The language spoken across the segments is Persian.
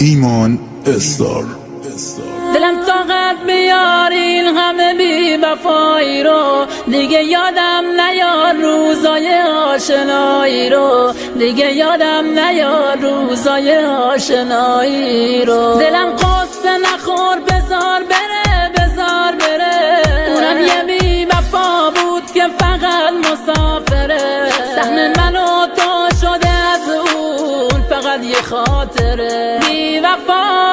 ایمان استار. دلم طاقت بیار این همه بی وفایی رو، دیگه یادم نیار روزای آشنایی رو، دیگه یادم نیار روزای آشنایی رو. دلم قصه نخور بذار بره، بذار بره، اونم یه بی وفا بود که فقط مسافره. سهم من و تو شده از اون فقط یه خاطره. بی وفا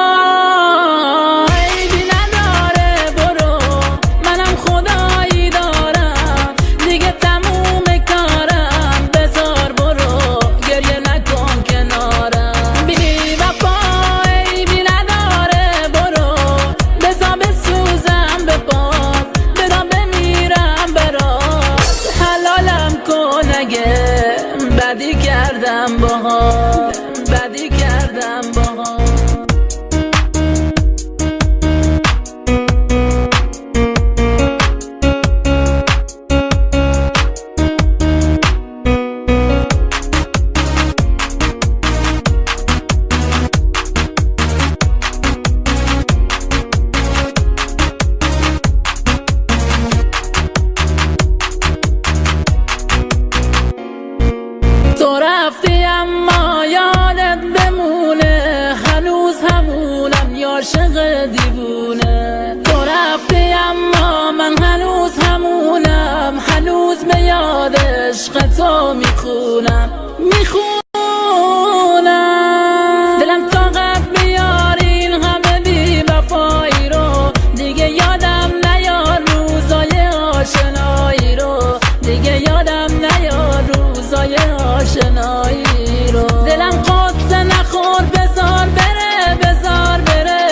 بدی کردم باها، بدی کردم باها. تو رفتی اما یادت بمونه، هنوز همونم یا عاشق دیوونه. تو رفتی اما من هنوز همونم، هنوز به یاد عشق تو میخونم، میخونم. دلم طاقت بیار این همه بی وفایی رو، دیگه یادم نیار روزای آشنایی رو، دیگه یادم نیار روزای آشنایی رو. دلم قصه نخور بذار بره، بذار بره،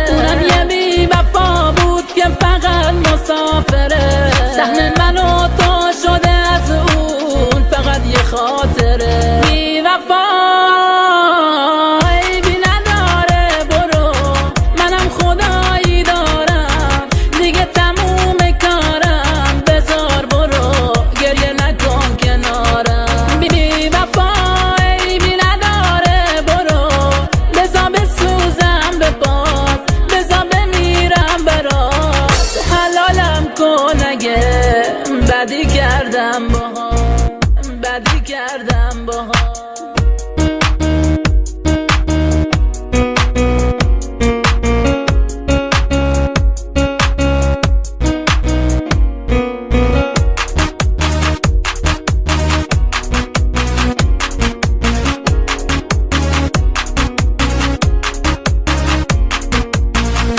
اونم یه بی وفا بود که فقط مسافره. سهم من و تو شده از اون فقط یه خاطره. بی وفا عیبی نداره، برو منم خدایی دارم، دیگه تموم کارم، بذار برو گریه نکن کنارم. بی وفا عیبی نداره، برو بذار بسوزم به پات، بذار بمیرم برات، حلالم کن اگه بدی کردم باها، بدی کردم باها.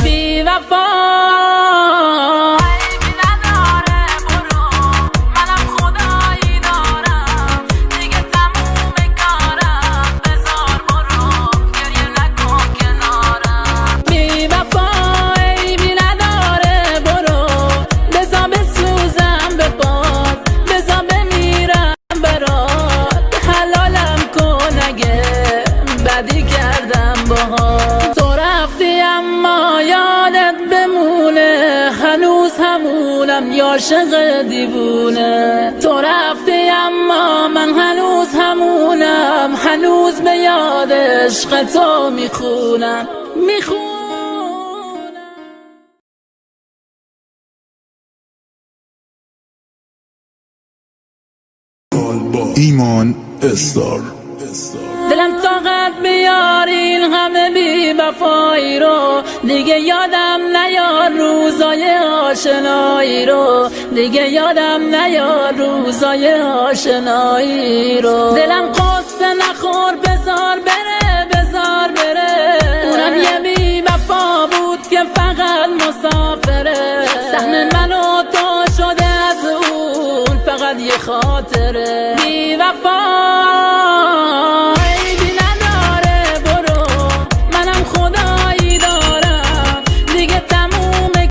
بی وفا عیبی نداره، برو منم خدایی دارم، دیگه تموم کارم، بذار برو گریه نکن کنارم. بی وفا عیبی نداره، برو بذار بسوزم به پات، بذار بمیرم برات، حلالم کن اگه بدی کردم باها. تو رفتی اما یادت بمونه، هنوز همونم یا عاشق دیوونه. تو رفتی اما من هنوز همونم، هنوز به یاد عشق تو میخونم، میخونم. ایمان استار. دلم طاقت بیار این همه بی وفایی رو، دیگه یادم نیار روزای آشنایی رو، دیگه یادم نیار روزای آشنایی رو. دلم قصه نخور بذار بره، بذار بره، اونم یه بی وفا بود که فقط مسافره. سهم من و تو شده از اون فقط یه خاطره. بی وفا